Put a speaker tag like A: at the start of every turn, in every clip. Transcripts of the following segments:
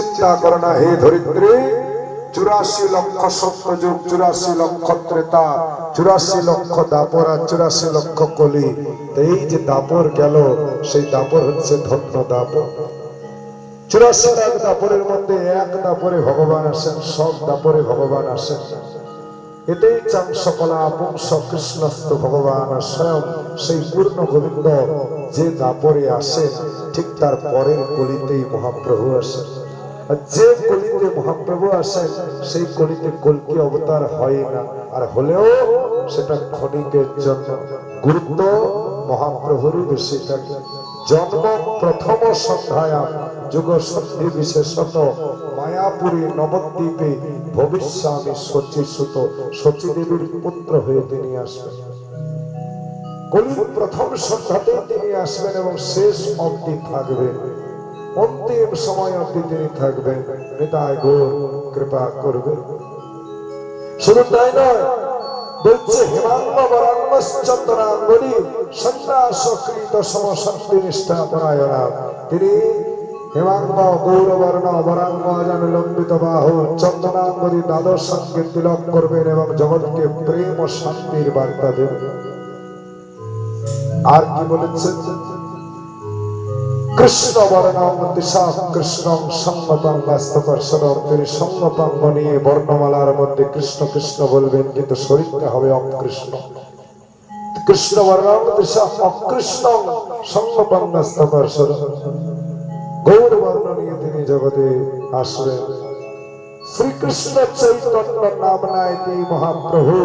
A: চিন্তা করো না হে ধরিত্রী, 84 লক্ষ সত্যযুগ, 84 লক্ষ ত্রেতা, 84 লক্ষ দাপর আর 84 লক্ষ কলি। এই যে দাপর গেল, সেই দাপর হচ্ছে ধন্য দাপর। 84 লাখ দাপরের মধ্যে এক দাপরে ভগবান আসেন, সব দাপরে ভগবান আসেন। এটাই চাংসকলা পুংস কৃষ্ণস্থ ভগবান স্বয়ং সেই পূর্ণ গোবিন্দ যে দাপরে আসেন, ঠিক তার পরের কলিতেই মহাপ্রভু আসেন। যে কলিতে মহাপ্রভু আসেন, সেই কলিতে কল্কি অবতার হয় না, আর হলেও সেটা ক্ষণিকের জন্য। গুরুত্ব মহাপ্রভুরই বেশি থাকে। জন্ম প্রথম সন্ধ্যায়া যুগ সন্ধি বিশেষত, মায়াপুরী নবদ্বীপে ভবিষ্যামি শচী সুত। শচী দেবীর পুত্র হয়ে তিনি আসবেন। কলির প্রথম সন্ধ্যাতেই তিনি আসবেন এবং শেষ অবধি থাকবেন, অন্তিম সময় অবধি তিনি থাকবেন। নিতাই গৌর কৃপা করবে। শুধু তাই নয়, বলছে হেমাঙ্গ বরাঙ্গশ্চন্দনাঙ্গনি সন্ন্যাসকৃত সমশক্তি নিষ্ঠা পরায়ণা। তিনি হেমাঙ্গ গৌরবর্ণ বরাঙ্গ লম্বিত বাহু চন্দনাঙ্গনি দ্বাদশ সঙ্গে তিলক করবেন এবং জগৎকে প্রেম ও শান্তির বার্তা দেবেন। আর কি বলেছেন? কৃষ্ণ বর্ণম দিশা কৃষ্ণং সঙ্গপাঙ্গাস্তকর্ষণ। তিনি সঙ্গপাঙ্গ নিয়ে বর্ণমালার মধ্যে কৃষ্ণ কৃষ্ণ বলবেন, কিন্তু শরীরটা হবে অকৃষ্ণ। কৃষ্ণ বর্ণম দিশা অকৃষ্ণ সঙ্গপাঙ্গাস্তকর্ষণ। গৌর বর্ণ নিয়ে তিনি জগতে আসবেন। শ্রীকৃষ্ণ চৈতন্য নাম নাইতি মহাপ্রভু।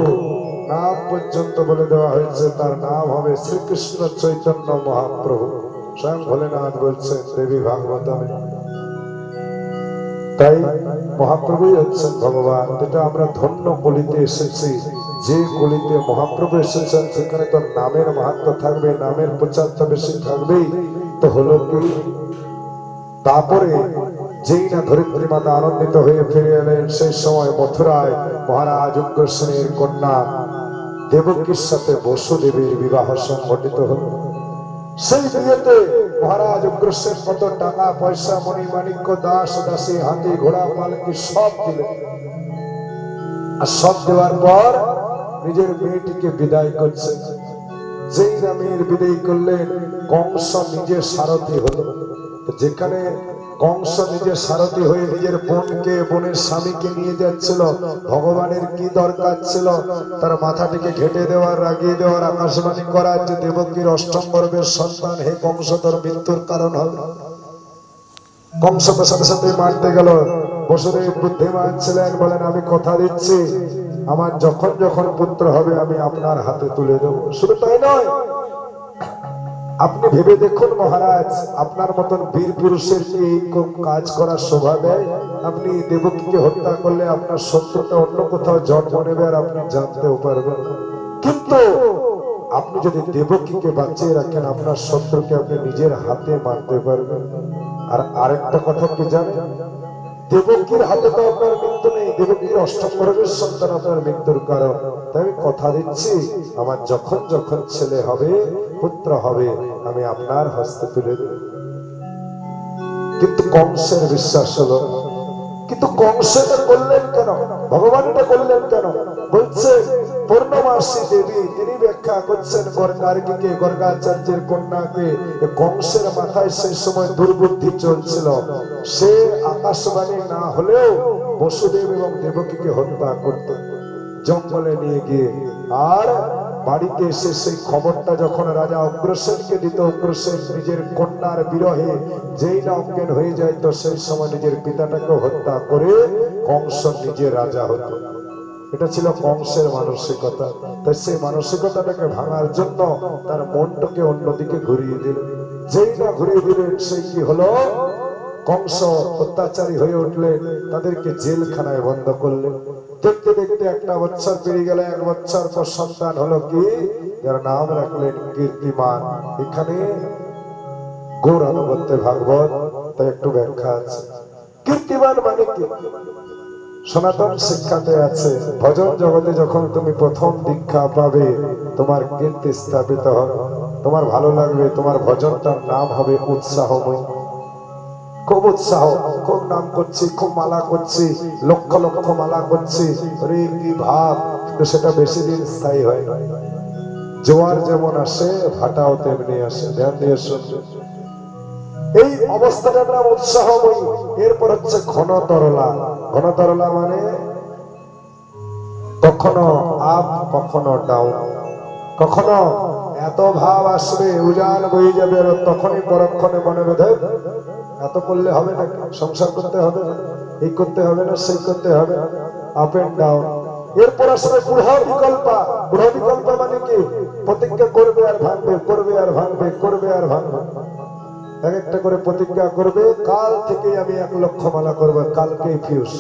A: নাম পর্যন্ত বলে দেওয়া হয়েছে, তার নাম হবে শ্রীকৃষ্ণ চৈতন্য মহাপ্রভু। স্বয়ং ভোলেনাথ বলছেন দেবী ভাগবতমে। তাই মহাপ্রভুই হচ্ছেন ভগবান। যেটা আমরা ধন্য কলিতে এসেছি, যে কলিতে মহাপ্রভু এসেছেন সেখানে তো নামের মাহাত্ম্য থাকবে, নামের প্রচার তো বেশি থাকবেই। তো হলো কি, তারপরে যেই না ধরিত্রী মাতা আনন্দিত হয়ে ফিরে এলেন, সেই সময় মথুরায় মহারাজ উগ্রসেনের কন্যা দেবকীর সাথে বসুদেবীর বিবাহ সংঘটিত হল। সেই বিয়েতে মহারাজ উগ্রসেন কত টাকা পয়সা, মণি মাণিক্য, দাস দাসী, হাতি ঘোড়া পালকি সব দিলেন। আর সব দেওয়ার পর নিজের মেয়েটিকে বিদায় করছে। যেই না মেয়ের বিদায় করলেন, কংস নিজের সারথি হলো। যেখানে কংস নিজের সারথি হয়ে নিজের বোনকে, বোনের স্বামীকে নিয়ে যাচ্ছিল, ভগবানের কি দরকার ছিল তার মাথাটিকে ঘেটে দেওয়ার, রাগিয়ে দেওয়ার, আকাশবাণী করার যে দেবকীর অষ্টম গর্ভের সন্তান, হে কংস তোর মৃত্যুর কারণ হবে। কংস তো সাথে সাথে মারতে গেল। বসুদেব বুদ্ধিমান ছিলেন, বলেন আমি কথা দিচ্ছি আমার যখন যখন পুত্র হবে আমি আপনার হাতে তুলে দেব। শুধু তাই নয়, আপনি ভেবে দেখুন মহারাজ, আপনার মতন বীর পুরুষের কি এই কাজ করার শোভা দেয়? আপনি দেবকীকে হত্যা করলে আপনার শত্রুটা অন্য কোথাও জন্ম নেবে আর আপনি জানতেও পারবেন। কিন্তু আপনি যদি দেবকীকে বাঁচিয়ে রাখেন, আপনার শত্রুকে আপনি নিজের হাতে মারতে পারবেন। আর আরেকটা কথা কি জানেন? দেবকীর হাতে তো আপনার মৃত্যু নেই, দেবকীর অষ্টম গর্ভের সন্তান আপনার মৃত্যুর কারণ। তাই আমি কথা দিচ্ছি আমার যখন যখন ছেলে হবে, পুত্র হবে, আমি আপনার হস্তে তুলে দেব। কিন্তু কংসের বিশ্বাস হলো। কিন্তু কংস এটা করলেন কেন? ভগবান এটা করলেন কেন? বলছে পূর্ণমাসী দেবী, তিনি ব্যাখ্যা করছেন গর্গার্গীকে, গর্গাচার্যের কন্যাকে। কংসের মাথায় সেই সময় দুর্বুদ্ধি চলছিল। সে আকাশবাণী না হলেও বসুদেব এবং দেবকীকে হত্যা করত জঙ্গলে নিয়ে গিয়ে। আর বাড়িতে এসে সেই খবরটা যখন রাজা উগ্রসেনকে দিত, উগ্রসেন নিজের কন্যার বিরহে যেই না অজ্ঞান হয়ে যাইত, সেই সময় নিজের পিতাটাকে হত্যা করে কংস নিজে রাজা হতো। এটা ছিল কংসের মানসিকতা। তাই সেই মানসিকতাটাকে ভাঙার জন্য তার মনটাকে অন্যদিকে ঘুরিয়ে দিল। যেই না ঘুরিয়ে দিলেন, সেই কি হলো, কংস অত্যাচারী হয়ে উঠলেন, তাদেরকে জেলখানায় বন্ধ করলেন। দেখতে দেখতে একটা বছর পেরিয়ে গেল। 1 বছর পর সন্তান হলো কি, যার নাম রাখলেন কীর্তিমান। এখানে গৌরানুগত্যে ভাগবত, তাই একটু ব্যাখ্যা আছে। কীর্তিমান মানে কি? সনাতন শিক্ষাতে আছে, ভজন জগতে যখন তুমি প্রথম দীক্ষা পাবে, তোমার কীর্তি স্থাপিত হবে, তোমার ভালো লাগবে, তোমার ভজনটার নাম হবে উৎসাহময়। খুব উৎসাহ, খুব নাম করছি, খুব মালা করছি, লক্ষ লক্ষ মালা করছি, আরে কি ভাব, কিন্তু সেটা বেশি দিন স্থায়ী হয় না। জোয়ার যেমন আসে ভাটাও তেমনি আসে, ধ্যান দিয়ে শুনবে। এই অবস্থাটার নাম উৎসাহময়ী। এরপর হচ্ছে ঘন তরলা। ঘন তরলা মানে কখনো আপ কখনো ডাউন, কখনো এত ভাব আসবে উজান বয়ে যাবে, আর তখনই পরক্ষণে মনে বেঁধে এত করলে হবে না, সংসার করতে হবে না, এই করতে হবে না, সেই করতে হবে, আপ এন্ড ডাউন। এরপর আসবে বুড়া বিকল্পা। বুড়া বিকল্পা মানে কি? প্রতিজ্ঞা করবে আর ভাঙবে, করবে আর ভাঙবে, করবে আর ভাঙবে। এক একটা করে প্রতিজ্ঞা করবে, কাল থেকে আমি 1 লক্ষ মালা করবো, কালকেই ফিউজ।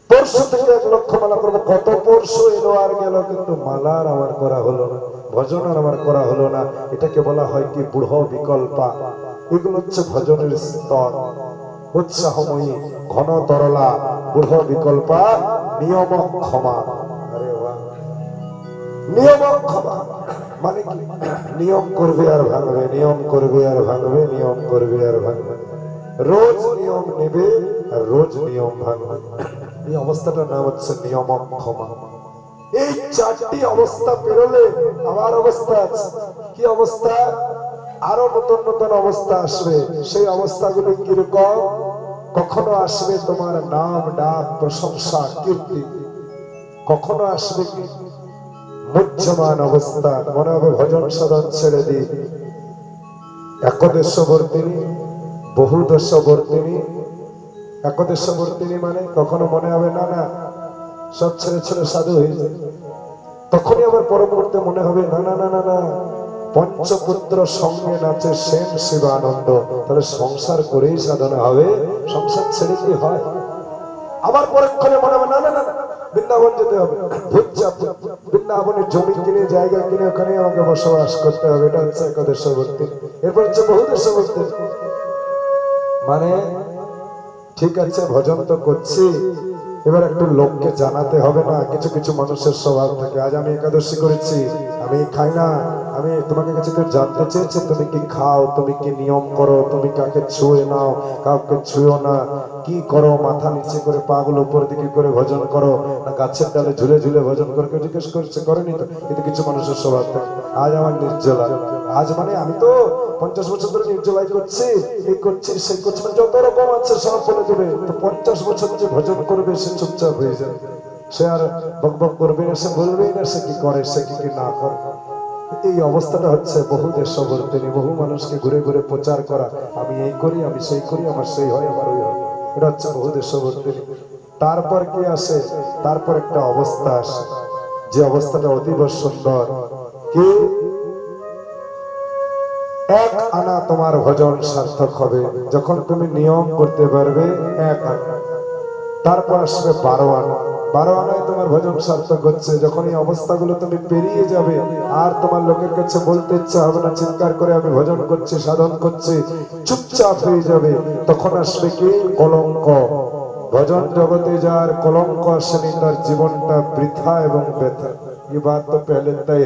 A: পরশু থেকে 1 লক্ষ মালা করবো, কত পরশু এলো আর গেল, কিন্তু মালার আমার করা হলো না, ভজন আর আমার করা হলো না। এটাকে বলা হয় কি? বুড়ো বিকল্পা। এগুলো হচ্ছে ভজনের স্তর। উৎসাহময়ী, ঘন তরলা, বুড়ো বিকল্পা, নিয়ম ক্ষমা। আরে বাহ! নিয়ম ক্ষমা মানে কি? নিয়ম করবে আর ভাঙবে, নিয়ম করবে আর ভাঙবে, নিয়ম করবে আর ভাঙবে, রোজ নিয়ম নেবে আর রোজ নিয়ম ভাঙবে। এই অবস্থাটার নাম হচ্ছে নিয়ম ক্ষমা। এই 4টি অবস্থা পেরোলে আমার অবস্থা আছে। কি অবস্থা? আরো নতুন নতুন অবস্থা আসবে। সেই অবস্থাগুলো কিরকম? কখনো আসবে তোমার নাম ডাক প্রশংসা কীর্তি, কখনো আসবে কি মুহ্যমান অবস্থা, মনে হবে ভজন সাধন ছেড়ে দিই। একদেশবর্তিনী, বহুদেশবর্তিনী। একদেশবর্তিনী মানে কখনো মনে হবে না না সব ছেড়ে ছেড়ে সাধু হয়ে যায়, তখনই আবার পর মুহূর্তে মনে হবে না না না না না পঞ্চপুত্র সঙ্গে নাচে সেন শিবানন্দ, তাহলে সংসার করেই সাধনা হবে, সংসার ছেড়ে কি হয়? আবার পরক্ষণে মনে হবে না না না বৃন্দাবন যেতে হবে, বৃন্দাবনের জমি কিনে জায়গা কিনে ওখানে আমাকে বসবাস করতে হবে। এটা হচ্ছে একদেশবর্তী। এরপর হচ্ছে বহুদেশবর্তী মানে ঠিক আছে ভজন তো করছি, এবার একটু লোককে জানাতে হবে না। কিছু কিছু মানুষের স্বভাব থাকে, আজ আমি একাদশী করেছি, আমি খাই না, আমি তোমাকে কাছে কেউ জানতে চেয়েছে তুমি কি খাও, তুমি কি নিয়ম করো, তুমি কাকে ছুঁয়ে নাও, কাউকে ছুঁয়ো না, কি করো, মাথা নিচে করে পাগুলো উপর দিকে করে ভজন করো, না গাছের ডালে ঝুলে ঝুলে ভজন করো, কেউ জিজ্ঞেস করছে করেনি তো। কিন্তু কিছু মানুষের স্বভাব থাকে, আজ আমার নির্জলা, আজ মানে আমি তো 50 বছর ধরে নির্জলাই করছি, এই করছি সেই করছি, যত রকম আছে সব বলে দেবে। তো 50 বছর যে ভজন করবে সে চুপচাপ হয়ে যাবে, সে আর বকবক করবে না, সে বলবেই না সে কি করে, সে কি না করে। এই অবস্থাটা হচ্ছে বহুদেশবর্তিনী, বহু মানুষকে ঘুরে ঘুরে প্রচার করা, আমি এই করি, আমি সেই করি, আমার সেই হয়, আমার ওই হয়। এটা হচ্ছে বহুদেশবর্তিনী। তারপর কি আসে? তারপর একটা অবস্থা আসে, যে অবস্থাটা অতীব সুন্দর। কি? 1 আনা তোমার ভজন সার্থক হবে, যখন তুমি নিয়ম করতে পারবে 1 আনা। তারপর আসবে 12 আনা। 12 আনায় তোমার ভজন সার্থক হচ্ছে, যখন এই অবস্থাগুলো তুমি পেরিয়ে যাবে, আর তোমার লোকের কাছে বলতে ইচ্ছা হবে না, চিৎকার করে আমি ভজন করছি, সাধন করছি, চুপচাপ হয়ে যাবে। তখন আসবে কি? কলঙ্ক। ভজন জগতে যার কলঙ্ক আসেনি তার জীবনটা বৃথা এবং ব্যথা। এই বাত তো পেলে তাই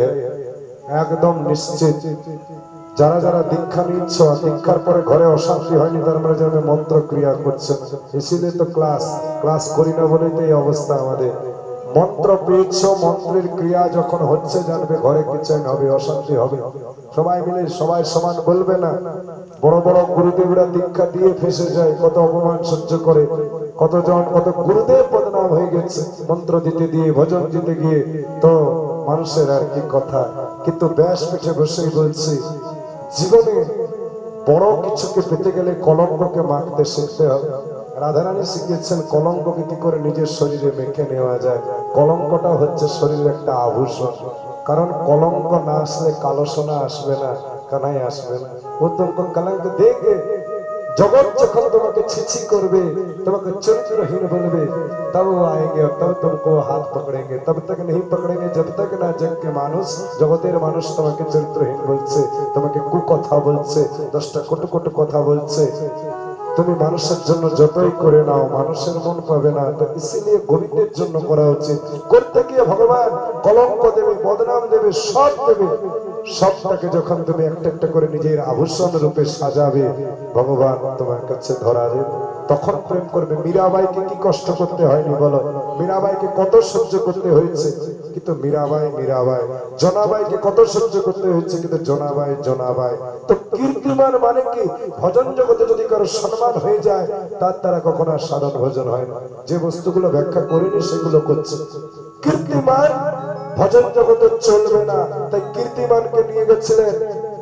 A: একদম নিশ্চিত। যারা যারা দীক্ষা নিচ্ছ, দীক্ষার পরে ঘরে অশান্তি হয়নি, তার মানে যেন মন্ত্র ক্রিয়া করছে, ইসিলে তো ক্লাস করি না বলেই তো এই অবস্থা আমাদের। মন্ত্র পেয়েছ, মন্ত্রের ক্রিয়া যখন হচ্ছে জানবে ঘরে কিচেন হবে, অশান্তি হবে। সবাই মিলে সবাই সমান বলবে না। বড় বড় গুরুদেবরা দীক্ষা দিয়ে ফেসে যায়, কত অপমান সহ্য করে, কতজন কত গুরুদেব বদনাম হয়ে গেছে মন্ত্র দিতে দিয়ে, ভজন দিতে গিয়ে। তো মানুষের আর কি কথা, কিন্তু ব্যাস পেটে বসেই বলছি, জীবনে বড় কিছুকে পেতে গেলে কলঙ্ককে মাখতে শিখতে হবে। রাধারানী শিখিয়েছেন কলঙ্ককে কি করে নিজের শরীরে মেখে নেওয়া যায়। কলঙ্কটা হচ্ছে শরীরের একটা আভূষণ, কারণ কলঙ্ক না আসলে কালো সোনা আসবে না, কানাই আসবে না। ও তোমাকে কলঙ্ক দেখে জগৎ যখন তোমাকে ছিছি করবে, তোমাকে চরিত্রহীন বলবে, तब वो आएंगे और तब तुमको हाथ पकड़ेंगे, तब तक नहीं पकड़ेंगे जब तक ना जग के মানুষ, জগতের মানুষ তোমাকে চরিত্রহীন বলছে, তোমাকে কুকথা বলছে, 10টা কটু কটু কথা বলছে, তুমি মানুষের জন্য যতই করে নাও মানুষের মন পাবে না। তো ইসিলিয়ে গোবিন্দের জন্য করা উচিত। করতে গিয়ে ভগবান কলঙ্ক দেবে, বদনাম দেবে, সব দেবে, সবটাকে যখন তুমি একটা একটা করে নিজের আভূষণ রূপে সাজাবে, ভগবান তোমার কাছে ধরা দেবে, তখন প্রেম করবে। মীরাবাইকে কি কষ্ট করতে হয়নি বলো? মীরাবাইকে কত সহ্য করতে হয়েছে, কিন্তু মীরাবাই মীরাবাই। জনাবাইকে কত সহ্য করতে হয়েছে, কিন্তু জনাবাই জনাবাই। তো কীর্তিমান মানে কি? ভজন জগতে যদি কারো সম্মান হয়ে যায়, তার দ্বারা কখনো আর সাধন ভজন হয় না। যে বস্তুগুলো ব্যাখ্যা করিনি সেগুলো করছে। কীর্তিমান ভজন জগতে চলবে না, তাই কীর্তিমানকে নিয়ে গেছিলেন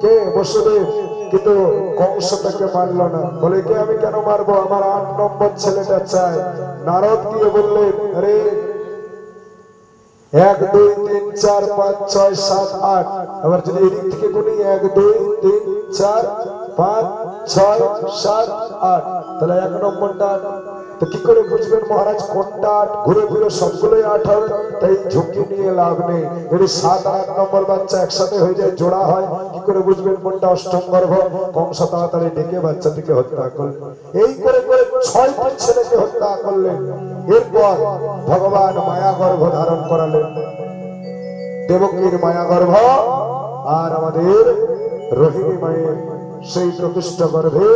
A: কে? বসুদেব। কিন্তু কংস তাকে মারল না। বলে কে? আমি কেন মারবো? আমার 8 নম্বর ছেলেটা চাই। নারদ গিয়ে বললেন, আরে 1 2 3 4 5 6 7 8, আবার যদি এদিক থেকে গুনি 1 2 3 4 5 6 7 8, তাহলে 1 নম্বরটা। তো কি করে বুঝবেন মহারাজ কোনটা 8? ঘুরে ফিরে সবগুলোই 8 হবে, তাই ঝুঁকি নিয়ে লাভ নেই। যদি 7 আর 8 নম্বর বাচ্চা একসাথে হয়ে যায়, জোড়া হয়, কি করে বুঝবেন কোনটা অষ্টম গর্ভ? কংস তাড়াতাড়ি ডেকে বাচ্চাটিকে হত্যা করলেন। এই করে করে 6টি ছেলেকে হত্যা করলেন। এরপর ভগবান মায়া গর্ভ ধারণ করালেন, দেবকীর মায়া গর্ভ। আর আমাদের রোহিণী মায়ের সেই প্রতিষ্ঠ গর্ভে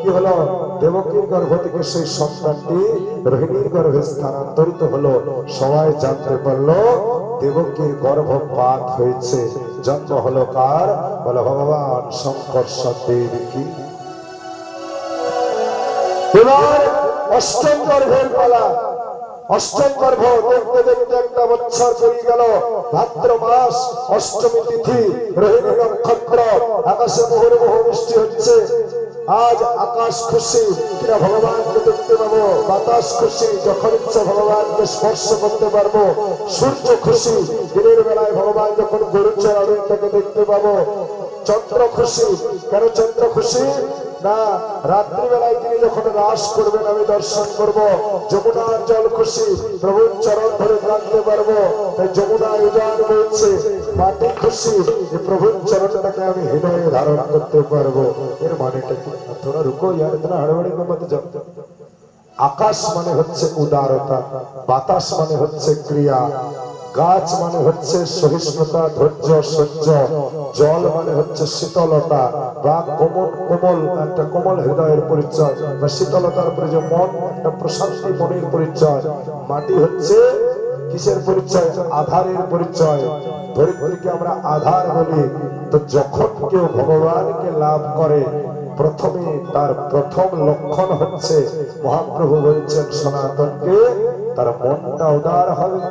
A: কি হলো? দেবকীর গর্ভ থেকে সেই সন্তানটি রোহিণীর গর্ভে স্থানান্তরিত হলো। সবাই জানতে পারলো দেবকীর গর্ভপাত হয়েছে। জন্ম হলো কার? বলে ভগবান শঙ্কর সদেবকী। এবার অষ্টম গর্ভের পালা। অষ্টম গর্ভ দেখতে দেখতে 1 বছর পেরিয়ে গেল। ভাদ্র মাস, অষ্টমী তিথি, রোহিণী নক্ষত্র, আকাশে মুহুর্মুহু বৃষ্টি হচ্ছে। আজ আকাশ খুশি কিনা ভগবানকে দেখতে পাবো, বাতাস খুশি, যখন ইচ্ছা ভগবানকে স্পর্শ করতে পারবো। সূর্য খুশি, দিনের বেলায় ভগবান যখন গরুর চড়াবেন তাকে দেখতে পাবো। চন্দ্র খুশি, কেন চন্দ্র খুশি? না, রাত্রিবেলায় তিনি যখন রাস করবেন আমি দর্শন করব। যমুনার জল খুশি, প্রভুর চরণ ধরে রাখতে পারবো, তাই যমুনায় উজান বইছে। মাটি খুশি, যে প্রভুর চরণটাকে আমি হৃদয়ে ধারণ করতে পারবো। এর মানেটা কি? তোরা রুকো ইয়ার, তোরা হাড়বাড়ি মত যাও। আকাশ মানে হচ্ছে উদারতা, বাতাস মানে হচ্ছে ক্রিয়া, গাছ মানে হচ্ছে সহিষ্ণুতা, ধৈর্য, সহ্য, জল মানে হচ্ছে শীতলতা বা কোমল কোমল একটা কোমল হৃদয়ের পরিচয়, বা শীতলতার উপরে যে মন, একটা প্রশান্তি মনের পরিচয়। মাটি হচ্ছে কিসের পরিচয়? আধারের পরিচয়। ধরিত্রীকে আমরা আধার বলি। তো যখন কেউ ভগবানকে লাভ করে, প্রথমে তার প্রথম লক্ষণ হচ্ছে, মহাপ্রভু বলছেন সনাতনকে, তার মনটা উদার হবে।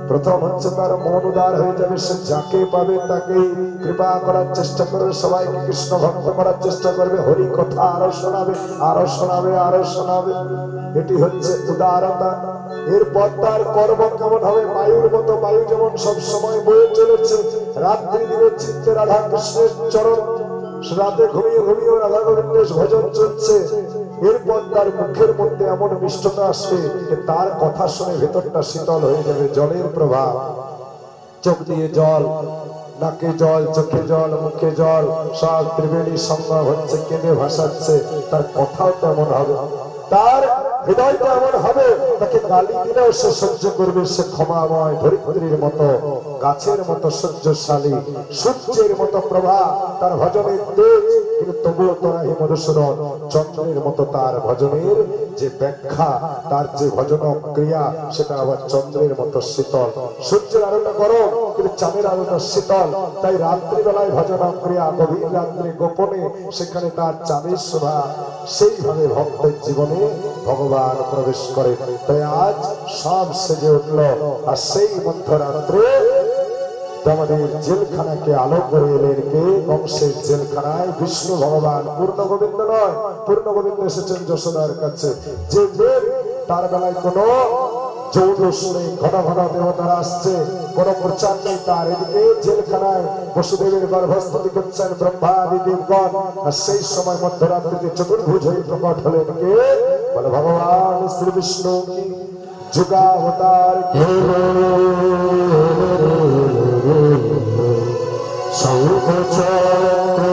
A: প্রথম হচ্ছে তার মন উদার হয়ে যাবে। সে যাকে পাবে তাকে কৃপা করার চেষ্টা করবে, সবাইকে কৃষ্ণ ভক্ত করার চেষ্টা করবে, হরি কথা আরো শোনাবে, আরো শোনাবে, আরো শোনাবে। এটি হচ্ছে উদারতা। এরপর তার কর্ম কেমন হবে? বায়ুর মতো। বায়ু যেমন সব সময় বয়ে চলেছে, রাত্রি দিনের চিত্তে রাধা কৃষ্ণের চরণ, রাতে ঘুমিয়ে ঘুমিয়ে রাধা গোবিন্দের ভজন চলছে। এরপর তার মুখের মধ্যে এমন মিষ্টতা আসবে যে তার কথা শুনে ভেতরটা শীতল হয়ে যাবে। জলের প্রভাব, চোখ দিয়ে জল, নাকে জল, চোখে জল, মুখে জল, সব ত্রিবেণী সংগম হচ্ছে, কেঁদে ভাসাচ্ছে। তার কথাও তেমন হবে, তার হৃদয়টা এমন হবে, তাকে গালি দিলেও সে সহ্য করবে। সে ক্ষমাময়, ধরিত্রীর মতো, গাছের মতো সহ্যশালী, সূর্যের মতো প্রভা তার ভজনের তেজ, কিন্তু তবুও তোরাহি মধুসূদন। চন্দ্রের মতো তার ভজনের যে ব্যাখ্যা, তার যে ভজন ক্রিয়া, সেটা আবার চন্দ্রের মতো শীতল। সূর্যের আলোটা গরম, কিন্তু চাঁদের আলোটা শীতল। তাই রাত্রিবেলায় ভজন ক্রিয়া, গভীর রাত্রে গোপনে সেখানে তার চাঁদের শোভা। সেইভাবে ভক্তের জীবনে ভগবান প্রবেশ করে। তাই আজ সব সেজে উঠল। আর সেই মধ্যরাত্রে আমাদের জেলখানাকে আলো করে এলেন কে? কংসের জেলখানায় বিষ্ণু ভগবান। পূর্ণ গোবিন্দ নয়, পূর্ণ গোবিন্দ এসেছেন যশোদার কাছে। যে দেব, তার বেলায় কোনো জৌলুস নেই, ঘন ঘন দেবতারা আসছে, কোনো প্রচার নেই তার। এদিকে জেলখানায় বসুদেবের গর্ভস্থিতি করছেন ব্রহ্মাদি দেবগণ। আর সেই সময় মধ্যরাত্রিতে চতুর্ভুজ হয়ে প্রকট হলেন কে? বলে ভগবান শ্রী বিষ্ণু কি যুগাবতার শঙ্খ চক্র